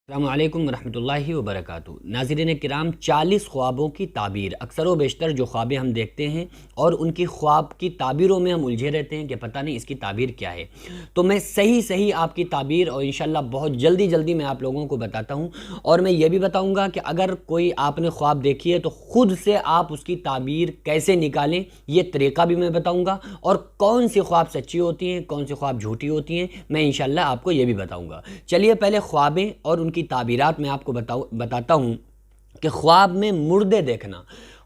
السلام علیکم ورحمۃ اللہ وبرکاتہ۔ ناظرین کرام، 40 خوابوں کی تعبیر، اکثر و بیشتر جو خوابیں ہم دیکھتے ہیں اور ان کی خواب کی تعبیروں میں ہم الجھے رہتے ہیں کہ پتہ نہیں اس کی تعبیر کیا ہے۔ تو میں صحیح آپ کی تعبیر اور انشاءاللہ بہت جلدی میں آپ لوگوں کو بتاتا ہوں، اور میں یہ بھی بتاؤں گا کہ اگر کوئی آپ نے خواب دیکھی ہے تو خود سے آپ اس کی تعبیر کیسے نکالیں، یہ طریقہ بھی میں بتاؤں گا، اور کون سی خواب سچی ہوتی ہیں، کون سی خواب جھوٹی ہوتی ہیں، میں انشاءاللہ آپ کو یہ بھی بتاؤں گا۔ چلیے پہلے خوابیں اور ان کی تعبیرات میں آپ کو بتاتا ہوں کہ خواب میں مردے دیکھنا۔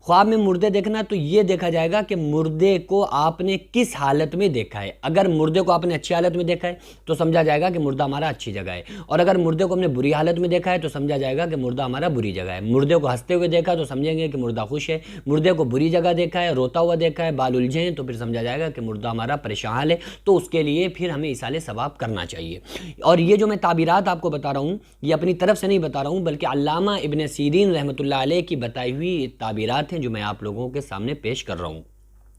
خواب میں مردے دیکھنا تو یہ دیکھا جائے گا کہ مردے کو آپ نے کس حالت میں دیکھا ہے۔ اگر مردے کو آپ نے اچھی حالت میں دیکھا ہے تو سمجھا جائے گا کہ مردہ ہمارا اچھی جگہ ہے، اور اگر مردے کو ہم نے بری حالت میں دیکھا ہے تو سمجھا جائے گا کہ مردہ ہمارا بری جگہ ہے۔ مردے کو ہنستے ہوئے دیکھا تو سمجھیں گے کہ مردہ خوش ہے، مردے کو بری جگہ دیکھا ہے، روتا ہوا دیکھا ہے، بال الجھے ہیں، تو پھر سمجھا جائے گا کہ مردہ ہمارا پریشان حال ہے، تو اس کے لیے پھر ہمیں ایصال ثواب کرنا چاہیے۔ اور یہ جو میں تعبیرات آپ کو بتا رہا ہوں، یہ اپنی طرف سے نہیں بتا رہا ہوں، بلکہ علامہ ابن سیرین رحمۃ اللہ علیہ کی بتائی ہوئی تعبیرات ہیں جو میں آپ لوگوں کے سامنے پیش کر رہا ہوں۔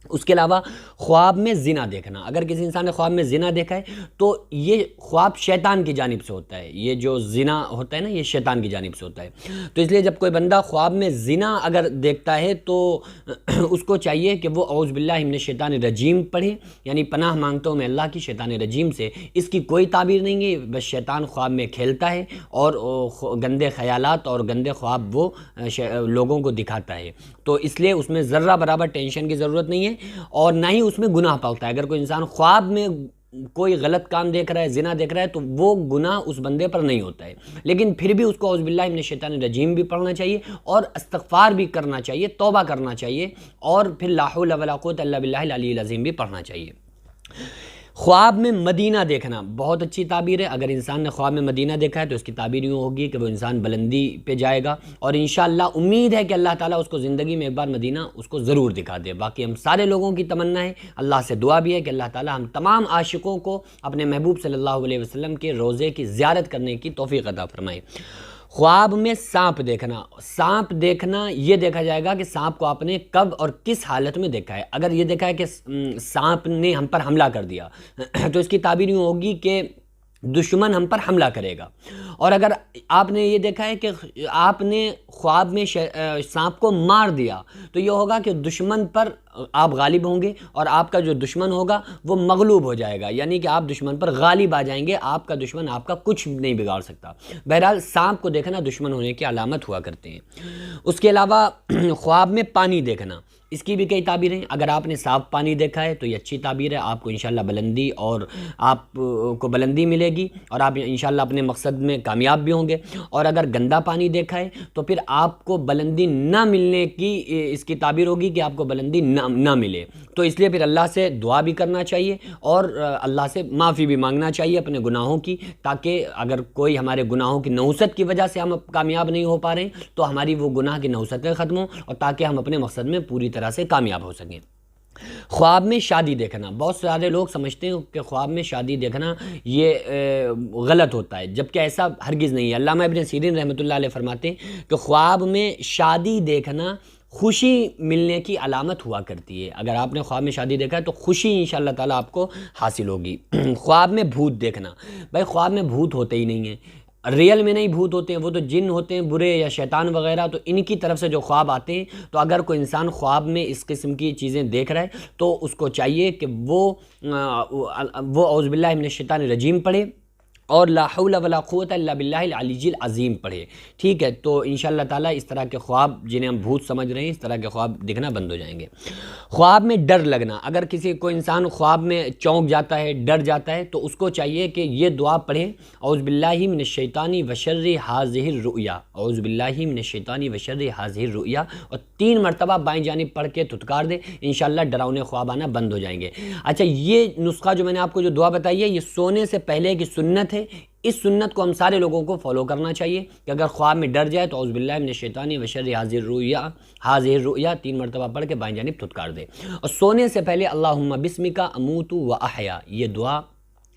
اس کے علاوہ خواب میں زنا دیکھنا، اگر کسی انسان نے خواب میں زنا دیکھا ہے تو یہ خواب شیطان کی جانب سے ہوتا ہے۔ یہ جو زنا ہوتا ہے نا، یہ شیطان کی جانب سے ہوتا ہے۔ تو اس لیے جب کوئی بندہ خواب میں زنا اگر دیکھتا ہے تو اس کو چاہیے کہ وہ اعوذ باللہ من الشیطان الرجیم پڑھے، یعنی پناہ مانگتا ہوں میں اللہ کی شیطان رجیم سے۔ اس کی کوئی تعبیر نہیں ہے، بس شیطان خواب میں کھیلتا ہے اور گندے خیالات اور گندے خواب وہ لوگوں کو دکھاتا ہے، تو اس لیے اس میں ذرہ برابر ٹینشن کی ضرورت نہیں ہے، اور نہ ہی اس میں گناہ پڑتا ہے۔ اگر کوئی انسان خواب میں کوئی غلط کام دیکھ رہا ہے، زنا دیکھ رہا ہے، تو وہ گناہ اس بندے پر نہیں ہوتا ہے، لیکن پھر بھی اس کو اعوذ باللہ من الشیطان الرجیم بھی پڑھنا چاہیے اور استغفار بھی کرنا چاہیے، توبہ کرنا چاہیے، اور پھر لا حول ولا قوت الا باللہ العلی العظیم بھی پڑھنا چاہیے۔ خواب میں مدینہ دیکھنا بہت اچھی تعبیر ہے۔ اگر انسان نے خواب میں مدینہ دیکھا ہے تو اس کی تعبیر یوں ہوگی کہ وہ انسان بلندی پہ جائے گا، اور انشاءاللہ امید ہے کہ اللہ تعالیٰ اس کو زندگی میں ایک بار مدینہ اس کو ضرور دکھا دے۔ باقی ہم سارے لوگوں کی تمنا ہے، اللہ سے دعا بھی ہے کہ اللہ تعالیٰ ہم تمام عاشقوں کو اپنے محبوب صلی اللہ علیہ وسلم کے روضے کی زیارت کرنے کی توفیق عطا فرمائے۔ خواب میں سانپ دیکھنا یہ دیکھا جائے گا کہ سانپ کو آپ نے کب اور کس حالت میں دیکھا ہے۔ اگر یہ دیکھا ہے کہ سانپ نے ہم پر حملہ کر دیا تو اس کی تعبیر یوں ہوگی کہ دشمن ہم پر حملہ کرے گا، اور اگر آپ نے یہ دیکھا ہے کہ آپ نے خواب میں سانپ کو مار دیا تو یہ ہوگا کہ دشمن پر آپ غالب ہوں گے، اور آپ کا جو دشمن ہوگا وہ مغلوب ہو جائے گا، یعنی کہ آپ دشمن پر غالب آ جائیں گے، آپ کا دشمن آپ کا کچھ نہیں بگاڑ سکتا۔ بہرحال سانپ کو دیکھنا دشمن ہونے کی علامت ہوا کرتے ہیں۔ اس کے علاوہ خواب میں پانی دیکھنا، اس کی بھی کئی تعبیریں ہیں۔ اگر آپ نے صاف پانی دیکھا ہے تو یہ اچھی تعبیر ہے، آپ کو انشاءاللہ بلندی اور آپ کو بلندی ملے گی، اور آپ انشاءاللہ اپنے مقصد میں کامیاب بھی ہوں گے۔ اور اگر گندا پانی دیکھا ہے تو پھر آپ کو بلندی نہ ملنے کی اس کی تعبیر ہوگی کہ آپ کو بلندی نہ ملے، تو اس لیے پھر اللہ سے دعا بھی کرنا چاہیے اور اللہ سے معافی بھی مانگنا چاہیے اپنے گناہوں کی، تاکہ اگر کوئی ہمارے گناہوں کی نحوست کی وجہ سے ہم کامیاب نہیں ہو پا رہے ہیں تو ہماری وہ گناہ کی نحوستیں ختم ہوں، اور تاکہ ہم اپنے مقصد میں پوری طرح سے کامیاب ہو سکیں۔ خواب میں شادی دیکھنا، بہت سارے لوگ سمجھتے ہیں کہ خواب میں شادی دیکھنا یہ غلط ہوتا ہے، جبکہ ایسا ہرگز نہیں ہے۔ علامہ ابن سیرین رحمۃ اللہ علیہ فرماتے ہیں کہ خواب میں شادی دیکھنا خوشی ملنے کی علامت ہوا کرتی ہے۔ اگر آپ نے خواب میں شادی دیکھا ہے تو خوشی انشاءاللہ تعالیٰ آپ کو حاصل ہوگی۔ خواب میں بھوت دیکھنا، بھائی خواب میں بھوت ہوتے ہی نہیں ہیں، ریئل میں نہیں بھوت ہوتے ہیں، وہ تو جن ہوتے ہیں برے یا شیطان وغیرہ، تو ان کی طرف سے جو خواب آتے ہیں۔ تو اگر کوئی انسان خواب میں اس قسم کی چیزیں دیکھ رہا ہے تو اس کو چاہیے کہ وہ اعوذ باللہ من الشیطان الرجیم پڑھے اور لا حول ولا قوت الا باللہ العلی العظیم پڑھے، ٹھیک ہے؟ تو انشاءاللہ تعالیٰ اس طرح کے خواب جنہیں ہم بھوت سمجھ رہے ہیں، اس طرح کے خواب دکھنا بند ہو جائیں گے۔ خواب میں ڈر لگنا، اگر کوئی انسان خواب میں چونک جاتا ہے، ڈر جاتا ہے، تو اس کو چاہیے کہ یہ دعا پڑھیں، اعوذ باللہ من الشیطان وشر ھذہ الرؤیا، اعوذ باللہ من الشیطان وشر ھذہ الرؤیا، اور 3 مرتبہ بائیں جانب پڑھ کے تھتکار دے، انشاءاللہ ڈراؤنے خواب آنا بند ہو جائیں گے۔ اچھا، یہ نسخہ جو میں نے آپ کو جو دعا بتائی ہے، یہ سونے سے پہلے کی سنت ہے۔ اس سنت کو ہم سارے لوگوں کو فالو کرنا چاہیے کہ اگر خواب میں ڈر جائے تو اعوذ باللہ من الشیطان وشر ھذہ الرؤیا 3 مرتبہ پڑھ کے بائیں جانب تھتکار دے، اور سونے سے پہلے اللہم بسمک اموت و احیا، یہ دعا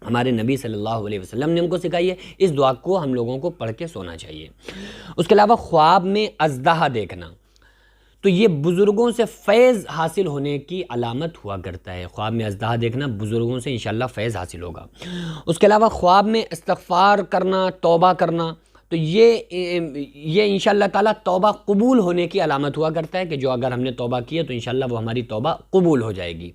ہمارے نبی صلی اللہ علیہ وسلم نے ہم کو سکھائی ہے، اس دعا کو ہم لوگوں کو پڑھ کے سونا چاہیے۔ اس کے علاوہ خواب میں اژدہا دیکھنا، تو یہ بزرگوں سے فیض حاصل ہونے کی علامت ہوا کرتا ہے۔ خواب میں اژدہا دیکھنا، بزرگوں سے انشاءاللہ فیض حاصل ہوگا۔ اس کے علاوہ خواب میں استغفار کرنا، توبہ کرنا، تو یہ انشاءاللہ تعالیٰ توبہ قبول ہونے کی علامت ہوا کرتا ہے کہ جو اگر ہم نے توبہ کی ہے تو انشاءاللہ وہ ہماری توبہ قبول ہو جائے گی۔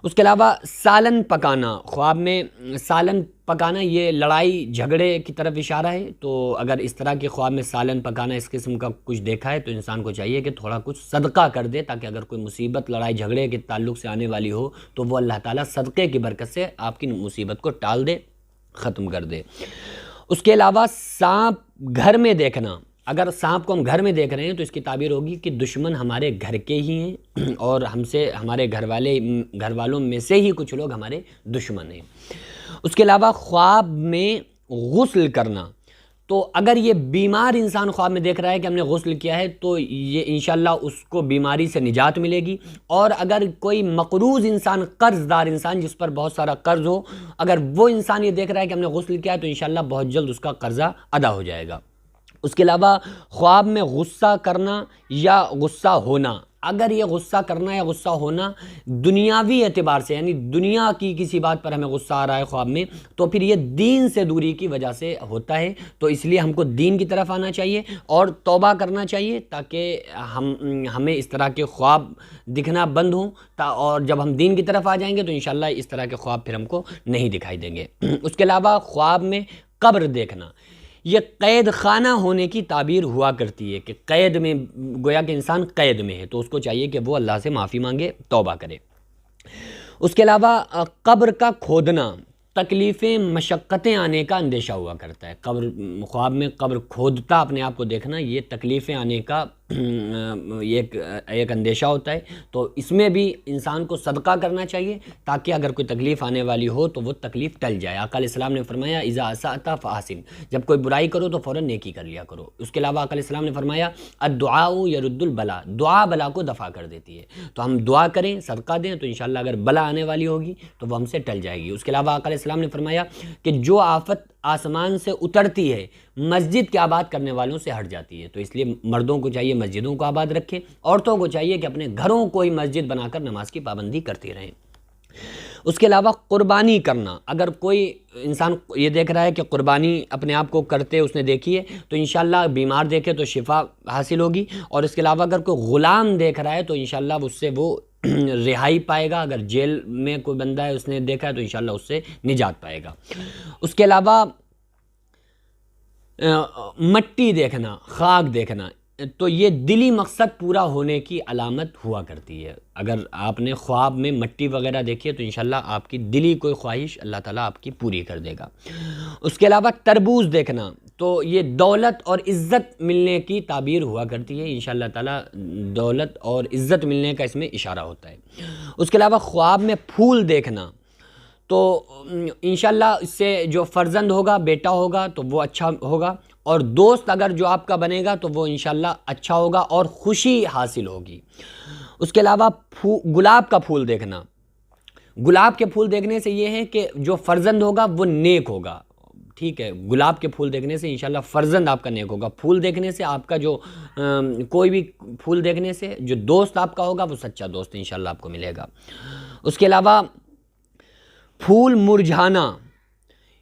اس کے علاوہ سالن پکانا، خواب میں سالن پکانا یہ لڑائی جھگڑے کی طرف اشارہ ہے، تو اگر اس طرح کے خواب میں سالن پکانا اس قسم کا کچھ دیکھا ہے تو انسان کو چاہیے کہ تھوڑا کچھ صدقہ کر دے، تاکہ اگر کوئی مصیبت لڑائی جھگڑے کے تعلق سے آنے والی ہو تو وہ اللہ تعالیٰ صدقے کی برکت سے آپ کی مصیبت کو ٹال دے، ختم کر دے۔ اس کے علاوہ سانپ گھر میں دیکھنا، اگر سانپ کو ہم گھر میں دیکھ رہے ہیں تو اس کی تعبیر ہوگی کہ دشمن ہمارے گھر کے ہی ہیں اور ہمارے گھر والوں میں سے ہی کچھ لوگ ہمارے دشمن ہیں۔ اس کے علاوہ خواب میں غسل کرنا، تو اگر یہ بیمار انسان خواب میں دیکھ رہا ہے کہ ہم نے غسل کیا ہے تو یہ انشاءاللہ اس کو بیماری سے نجات ملے گی، اور اگر کوئی مقروض انسان، قرض دار انسان جس پر بہت سارا قرض ہو، اگر وہ انسان یہ دیکھ رہا ہے کہ ہم نے غسل کیا ہے تو انشاءاللہ بہت جلد اس کا قرضہ ادا ہو جائے گا۔ اس کے علاوہ خواب میں غصہ کرنا یا غصہ ہونا، اگر یہ غصہ کرنا یا غصہ ہونا دنیاوی اعتبار سے، یعنی دنیا کی کسی بات پر ہمیں غصہ آ رہا ہے خواب میں، تو پھر یہ دین سے دوری کی وجہ سے ہوتا ہے، تو اس لیے ہم کو دین کی طرف آنا چاہیے اور توبہ کرنا چاہیے تاکہ ہمیں اس طرح کے خواب دکھنا بند ہوں، اور جب ہم دین کی طرف آ جائیں گے تو انشاءاللہ اس طرح کے خواب پھر ہم کو نہیں دکھائی دیں گے۔ اس کے علاوہ خواب میں قبر دیکھنا، یہ قید خانہ ہونے کی تعبیر ہوا کرتی ہے کہ قید میں، گویا کہ انسان قید میں ہے تو اس کو چاہیے کہ وہ اللہ سے معافی مانگے، توبہ کرے۔ اس کے علاوہ قبر کا کھودنا، تکلیفیں مشقتیں آنے کا اندیشہ ہوا کرتا ہے، خواب میں قبر کھودتا اپنے آپ کو دیکھنا یہ تکلیفیں آنے کا ایک اندیشہ ہوتا ہے، تو اس میں بھی انسان کو صدقہ کرنا چاہیے تاکہ اگر کوئی تکلیف آنے والی ہو تو وہ تکلیف ٹل جائے۔ آقا علیہ السلام نے فرمایا اذا اسأت فاحسن، جب کوئی برائی کرو تو فوراً نیکی کر لیا کرو۔ اس کے علاوہ آقا علیہ السلام نے فرمایا الدعاء یرد البلا، دعا بلا کو دفع کر دیتی ہے، تو ہم دعا کریں، صدقہ دیں تو انشاءاللہ اگر بلا آنے والی ہوگی تو وہ ہم سے ٹل جائے گی۔ اس کے علاوہ آقا علیہ السلام نے فرمایا کہ جو آفت آسمان سے اترتی ہے مسجد کے آباد کرنے والوں سے ہٹ جاتی ہے، تو اس لیے مردوں کو چاہیے مسجدوں کو آباد رکھیں، عورتوں کو چاہیے کہ اپنے گھروں کو ہی مسجد بنا کر نماز کی پابندی کرتی رہیں۔ اس کے علاوہ قربانی کرنا، اگر کوئی انسان یہ دیکھ رہا ہے کہ قربانی اپنے آپ کو کرتے اس نے دیکھی ہے تو انشاءاللہ بیمار دیکھے تو شفا حاصل ہوگی، اور اس کے علاوہ اگر کوئی غلام دیکھ رہا ہے تو انشاءاللہ اس سے وہ رہائی پائے گا، اگر جیل میں کوئی بندہ ہے اس نے دیکھا ہے تو انشاءاللہ اس سے نجات پائے گا۔ اس کے علاوہ مٹی دیکھنا، خاک دیکھنا، تو یہ دلی مقصد پورا ہونے کی علامت ہوا کرتی ہے۔ اگر آپ نے خواب میں مٹی وغیرہ دیکھی ہے تو انشاءاللہ آپ کی دلی کوئی خواہش اللہ تعالیٰ آپ کی پوری کر دے گا۔ اس کے علاوہ تربوز دیکھنا، تو یہ دولت اور عزت ملنے کی تعبیر ہوا کرتی ہے، انشاءاللہ تعالیٰ دولت اور عزت ملنے کا اس میں اشارہ ہوتا ہے۔ اس کے علاوہ خواب میں پھول دیکھنا، تو انشاءاللہ اس سے جو فرزند ہوگا، بیٹا ہوگا تو وہ اچھا ہوگا، اور دوست اگر جو آپ کا بنے گا تو وہ انشاءاللہ اچھا ہوگا اور خوشی حاصل ہوگی۔ اس کے علاوہ گلاب کا پھول دیکھنا، گلاب کے پھول دیکھنے سے یہ ہے کہ جو فرزند ہوگا وہ نیک ہوگا، ٹھیک ہے، گلاب کے پھول دیکھنے سے انشاءاللہ فرزند آپ کا نیک ہوگا، پھول دیکھنے سے آپ کا جو کوئی بھی پھول دیکھنے سے جو دوست آپ کا ہوگا وہ سچا دوست انشاءاللہ آپ کو ملے گا۔ اس کے علاوہ پھول مرجھانا،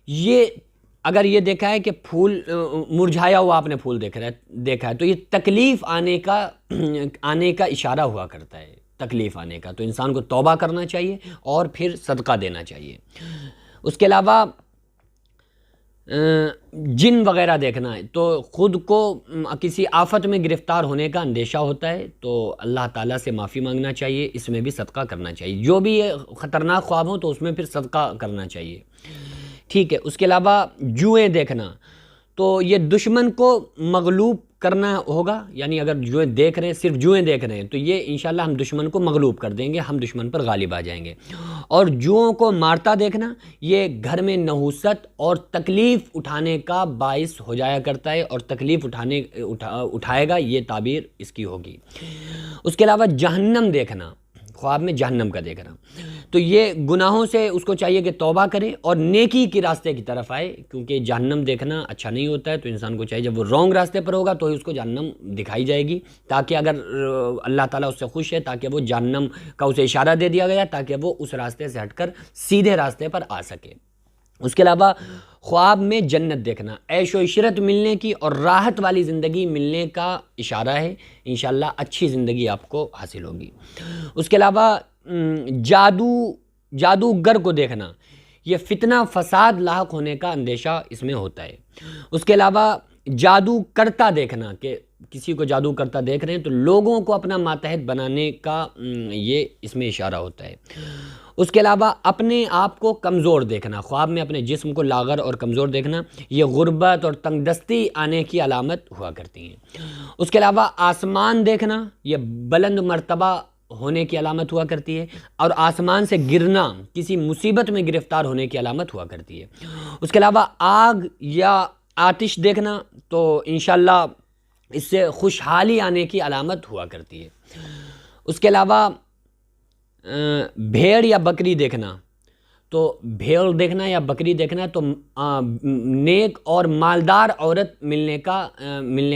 یہ اگر یہ دیکھا ہے کہ پھول مرجھایا ہوا آپ نے پھول دیکھا ہے تو یہ تکلیف آنے کا اشارہ ہوا کرتا ہے، تکلیف آنے کا، تو انسان کو توبہ کرنا چاہیے اور پھر صدقہ دینا چاہیے۔ اس کے علاوہ جن وغیرہ دیکھنا ہے تو خود کو کسی آفت میں گرفتار ہونے کا اندیشہ ہوتا ہے تو اللہ تعالیٰ سے معافی مانگنا چاہیے، اس میں بھی صدقہ کرنا چاہیے، جو بھی یہ خطرناک خواب ہوں تو اس میں پھر صدقہ کرنا چاہیے، ٹھیک ہے۔ اس کے علاوہ جوئیں دیکھنا، تو یہ دشمن کو مغلوب کرنا ہوگا، یعنی اگر جوئیں دیکھ رہے ہیں، صرف جوئیں دیکھ رہے ہیں تو یہ انشاءاللہ ہم دشمن کو مغلوب کر دیں گے، ہم دشمن پر غالب آ جائیں گے۔ اور جوؤں کو مارتا دیکھنا یہ گھر میں نحوست اور تکلیف اٹھانے کا باعث ہو جایا کرتا ہے، اور تکلیف اٹھائے گا، یہ تعبیر اس کی ہوگی۔ اس کے علاوہ جہنم دیکھنا، خواب میں جہنم کا دیکھنا، تو یہ گناہوں سے اس کو چاہیے کہ توبہ کرے اور نیکی کی راستے کی طرف آئے، کیونکہ جہنم دیکھنا اچھا نہیں ہوتا ہے، تو انسان کو چاہیے جب وہ رونگ راستے پر ہوگا تو ہی اس کو جہنم دکھائی جائے گی، تاکہ اگر اللہ تعالیٰ اس سے خوش ہے تاکہ وہ جہنم کا اسے اشارہ دے دیا گیا تاکہ وہ اس راستے سے ہٹ کر سیدھے راستے پر آ سکے۔ اس کے علاوہ خواب میں جنت دیکھنا عیش و عشرت ملنے کی اور راحت والی زندگی ملنے کا اشارہ ہے، انشاءاللہ اچھی زندگی آپ کو حاصل ہوگی۔ اس کے علاوہ جادوگر کو دیکھنا، یہ فتنہ فساد لاحق ہونے کا اندیشہ اس میں ہوتا ہے۔ اس کے علاوہ جادو کرتا دیکھنا، کہ کسی کو جادو کرتا دیکھ رہے ہیں تو لوگوں کو اپنا ماتحت بنانے کا یہ اس میں اشارہ ہوتا ہے۔ اس کے علاوہ اپنے آپ کو کمزور دیکھنا، خواب میں اپنے جسم کو لاغر اور کمزور دیکھنا، یہ غربت اور تنگ دستی آنے کی علامت ہوا کرتی ہیں۔ اس کے علاوہ آسمان دیکھنا، یہ بلند مرتبہ ہونے کی علامت ہوا کرتی ہے، اور آسمان سے گرنا کسی مصیبت میں گرفتار ہونے کی علامت ہوا کرتی ہے۔ اس کے علاوہ آگ یا آتش دیکھنا تو انشاءاللہ اس سے خوشحالی آنے کی علامت ہوا کرتی ہے۔ اس کے علاوہ بھیڑ یا بکری دیکھنا، تو بھیڑ دیکھنا یا بکری دیکھنا تو نیک اور مالدار عورت ملنے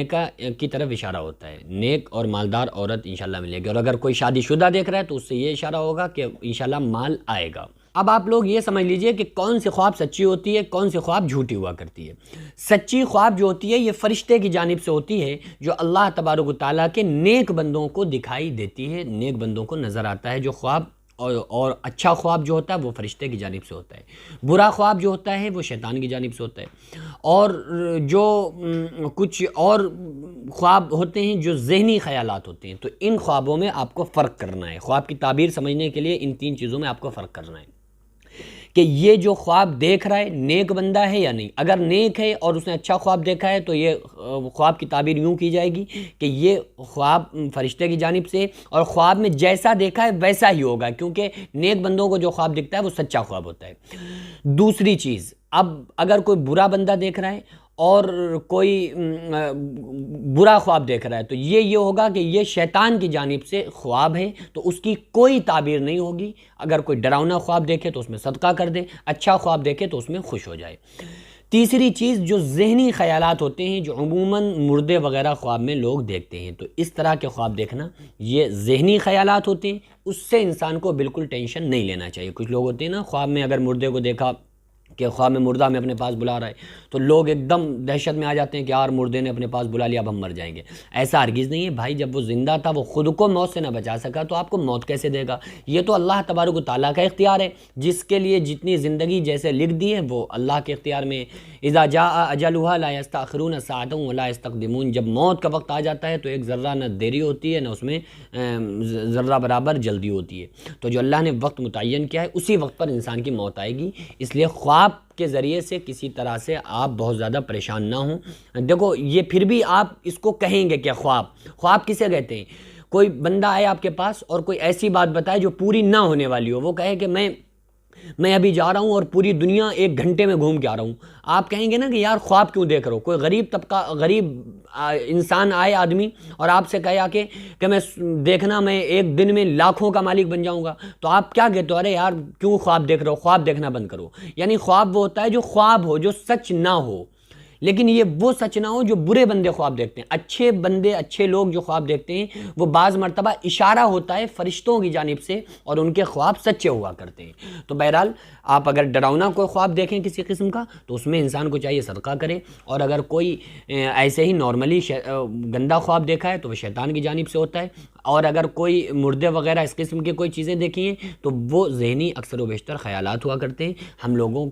کا کی طرف اشارہ ہوتا ہے، نیک اور مالدار عورت انشاءاللہ ملے گی۔ اور اگر کوئی شادی شدہ دیکھ رہا ہے تو اس سے یہ اشارہ ہوگا کہ انشاءاللہ مال آئے گا۔ اب آپ لوگ یہ سمجھ لیجئے کہ کون سی خواب سچی ہوتی ہے، کون سی خواب جھوٹی ہوا کرتی ہے۔ سچی خواب جو ہوتی ہے یہ فرشتے کی جانب سے ہوتی ہے، جو اللہ تبارک و تعالیٰ کے نیک بندوں کو دکھائی دیتی ہے، نیک بندوں کو نظر آتا ہے جو خواب، اور اچھا خواب جو ہوتا ہے وہ فرشتے کی جانب سے ہوتا ہے، برا خواب جو ہوتا ہے وہ شیطان کی جانب سے ہوتا ہے۔ اور جو کچھ اور خواب ہوتے ہیں جو ذہنی خیالات ہوتے ہیں، تو ان خوابوں میں آپ کو فرق کرنا ہے۔ خواب کی تعبیر سمجھنے کے لیے ان تین چیزوں میں آپ کو فرق کرنا ہے کہ یہ جو خواب دیکھ رہا ہے نیک بندہ ہے یا نہیں۔ اگر نیک ہے اور اس نے اچھا خواب دیکھا ہے تو یہ خواب کی تعبیر یوں کی جائے گی کہ یہ خواب فرشتے کی جانب سے، اور خواب میں جیسا دیکھا ہے ویسا ہی ہوگا، کیونکہ نیک بندوں کو جو خواب دکھتا ہے وہ سچا خواب ہوتا ہے۔ دوسری چیز، اب اگر کوئی برا بندہ دیکھ رہا ہے اور کوئی برا خواب دیکھ رہا ہے تو یہ ہوگا کہ یہ شیطان کی جانب سے خواب ہے، تو اس کی کوئی تعبیر نہیں ہوگی۔ اگر کوئی ڈراؤنا خواب دیکھے تو اس میں صدقہ کر دے، اچھا خواب دیکھے تو اس میں خوش ہو جائے۔ تیسری چیز، جو ذہنی خیالات ہوتے ہیں جو عموماً مردے وغیرہ خواب میں لوگ دیکھتے ہیں، تو اس طرح کے خواب دیکھنا یہ ذہنی خیالات ہوتے ہیں، اس سے انسان کو بالکل ٹینشن نہیں لینا چاہیے۔ کچھ لوگ ہوتے ہیں نا، خواب میں اگر مردے کو دیکھا کہ خواب میں مردہ میں اپنے پاس بلا رہا ہے تو لوگ ایک دم دہشت میں آ جاتے ہیں کہ یار مردے نے اپنے پاس بلا لیا، اب ہم مر جائیں گے۔ ایسا ہرگز نہیں ہے بھائی، جب وہ زندہ تھا وہ خود کو موت سے نہ بچا سکا تو آپ کو موت کیسے دے گا؟ یہ تو اللہ تبارک و تعالیٰ کا اختیار ہے، جس کے لیے جتنی زندگی جیسے لکھ دی ہے وہ اللہ کے اختیار میں۔ اذا جاء اجلها لا يستأخرون ساعة ولا يستقدمون، جب موت کا وقت آ جاتا ہے تو ایک ذرہ نہ دیری ہوتی ہے نہ اس میں ذرہ برابر جلدی ہوتی ہے۔ تو جو اللہ نے وقت متعین کیا ہے اسی وقت پر انسان کی موت آئے گی، اس لیے خواب کے ذریعے سے کسی طرح سے آپ بہت زیادہ پریشان نہ ہوں۔ دیکھو یہ پھر بھی آپ اس کو کہیں گے کہ خواب کسے کہتے ہیں؟ کوئی بندہ آئے آپ کے پاس اور کوئی ایسی بات بتائے جو پوری نہ ہونے والی ہو، وہ کہے کہ میں ابھی جا رہا ہوں اور پوری دنیا 1 گھنٹے میں گھوم کے آ رہا ہوں، آپ کہیں گے نا کہ یار خواب کیوں دیکھ رہا ہو؟ کوئی غریب انسان آئے آدمی اور آپ سے کہا کہ میں دیکھنا میں 1 دن میں لاکھوں کا مالک بن جاؤں گا، تو آپ کیا کہتے ہو؟ ارے یار کیوں خواب دیکھ رہے ہو، خواب دیکھنا بند کرو۔ یعنی خواب وہ ہوتا ہے جو خواب ہو، جو سچ نہ ہو، لیکن یہ وہ سچ نہ ہو جو برے بندے خواب دیکھتے ہیں۔ اچھے بندے، اچھے لوگ جو خواب دیکھتے ہیں وہ بعض مرتبہ اشارہ ہوتا ہے فرشتوں کی جانب سے، اور ان کے خواب سچے ہوا کرتے ہیں۔ تو بہرحال آپ اگر ڈراؤنا کوئی خواب دیکھیں کسی قسم کا تو اس میں انسان کو چاہیے صدقہ کرے، اور اگر کوئی ایسے ہی نارملی گندہ خواب دیکھا ہے تو وہ شیطان کی جانب سے ہوتا ہے، اور اگر کوئی مردے وغیرہ اس قسم کی کوئی چیزیں دیکھی ہیں تو وہ ذہنی اکثر و بیشتر خیالات ہوا کرتے ہیں۔ ہم لوگوں